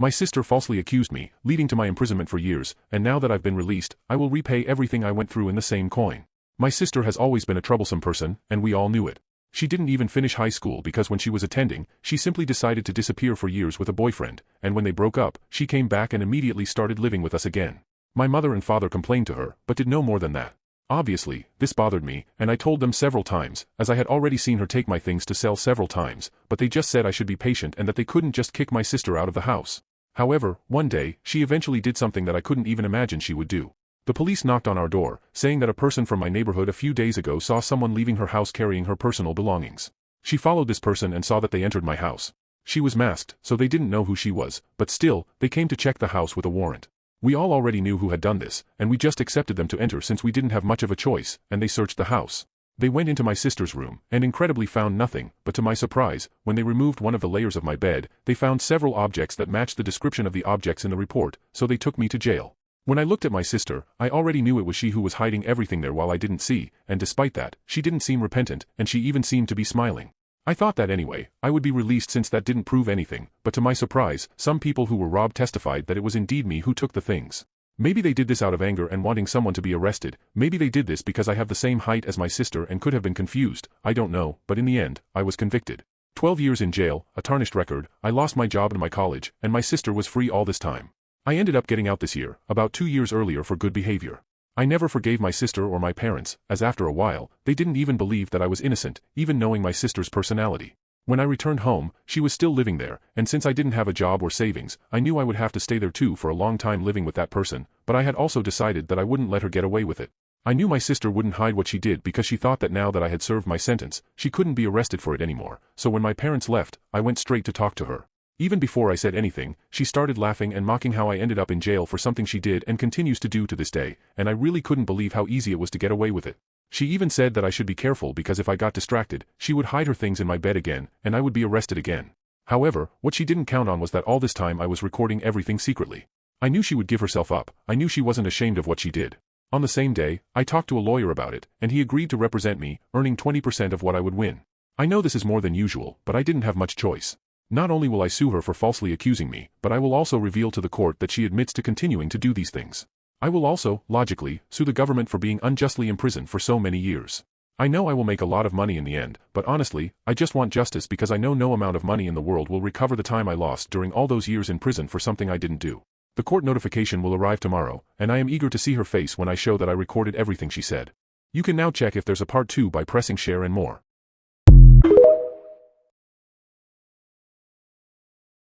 My sister falsely accused me, leading to my imprisonment for years, and now that I've been released, I will repay everything I went through in the same coin. My sister has always been a troublesome person, and we all knew it. She didn't even finish high school because when she was attending, she simply decided to disappear for years with a boyfriend, and when they broke up, she came back and immediately started living with us again. My mother and father complained to her, but did no more than that. Obviously, this bothered me, and I told them several times, as I had already seen her take my things to sell several times, but they just said I should be patient and that they couldn't just kick my sister out of the house. However, one day, she eventually did something that I couldn't even imagine she would do. The police knocked on our door, saying that a person from my neighborhood a few days ago saw someone leaving her house carrying her personal belongings. She followed this person and saw that they entered my house. She was masked, so they didn't know who she was, but still, they came to check the house with a warrant. We all already knew who had done this, and we just accepted them to enter since we didn't have much of a choice, and they searched the house. They went into my sister's room, and incredibly found nothing, but to my surprise, when they removed one of the layers of my bed, they found several objects that matched the description of the objects in the report, so they took me to jail. When I looked at my sister, I already knew it was she who was hiding everything there while I didn't see, and despite that, she didn't seem repentant, and she even seemed to be smiling. I thought that anyway, I would be released since that didn't prove anything, but to my surprise, some people who were robbed testified that it was indeed me who took the things. Maybe they did this out of anger and wanting someone to be arrested, maybe they did this because I have the same height as my sister and could have been confused, I don't know, but in the end, I was convicted. 12 years in jail, a tarnished record, I lost my job and my college, and my sister was free all this time. I ended up getting out this year, about 2 years earlier for good behavior. I never forgave my sister or my parents, as after a while, they didn't even believe that I was innocent, even knowing my sister's personality. When I returned home, she was still living there, and since I didn't have a job or savings, I knew I would have to stay there too for a long time living with that person, but I had also decided that I wouldn't let her get away with it. I knew my sister wouldn't hide what she did because she thought that now that I had served my sentence, she couldn't be arrested for it anymore, so when my parents left, I went straight to talk to her. Even before I said anything, she started laughing and mocking how I ended up in jail for something she did and continues to do to this day, and I really couldn't believe how easy it was to get away with it. She even said that I should be careful because if I got distracted, she would hide her things in my bed again, and I would be arrested again. However, what she didn't count on was that all this time I was recording everything secretly. I knew she would give herself up, I knew she wasn't ashamed of what she did. On the same day, I talked to a lawyer about it, and he agreed to represent me, earning 20% of what I would win. I know this is more than usual, but I didn't have much choice. Not only will I sue her for falsely accusing me, but I will also reveal to the court that she admits to continuing to do these things. I will also, logically, sue the government for being unjustly imprisoned for so many years. I know I will make a lot of money in the end, but honestly, I just want justice because I know no amount of money in the world will recover the time I lost during all those years in prison for something I didn't do. The court notification will arrive tomorrow, and I am eager to see her face when I show that I recorded everything she said. You can now check if there's a part 2 by pressing share and more.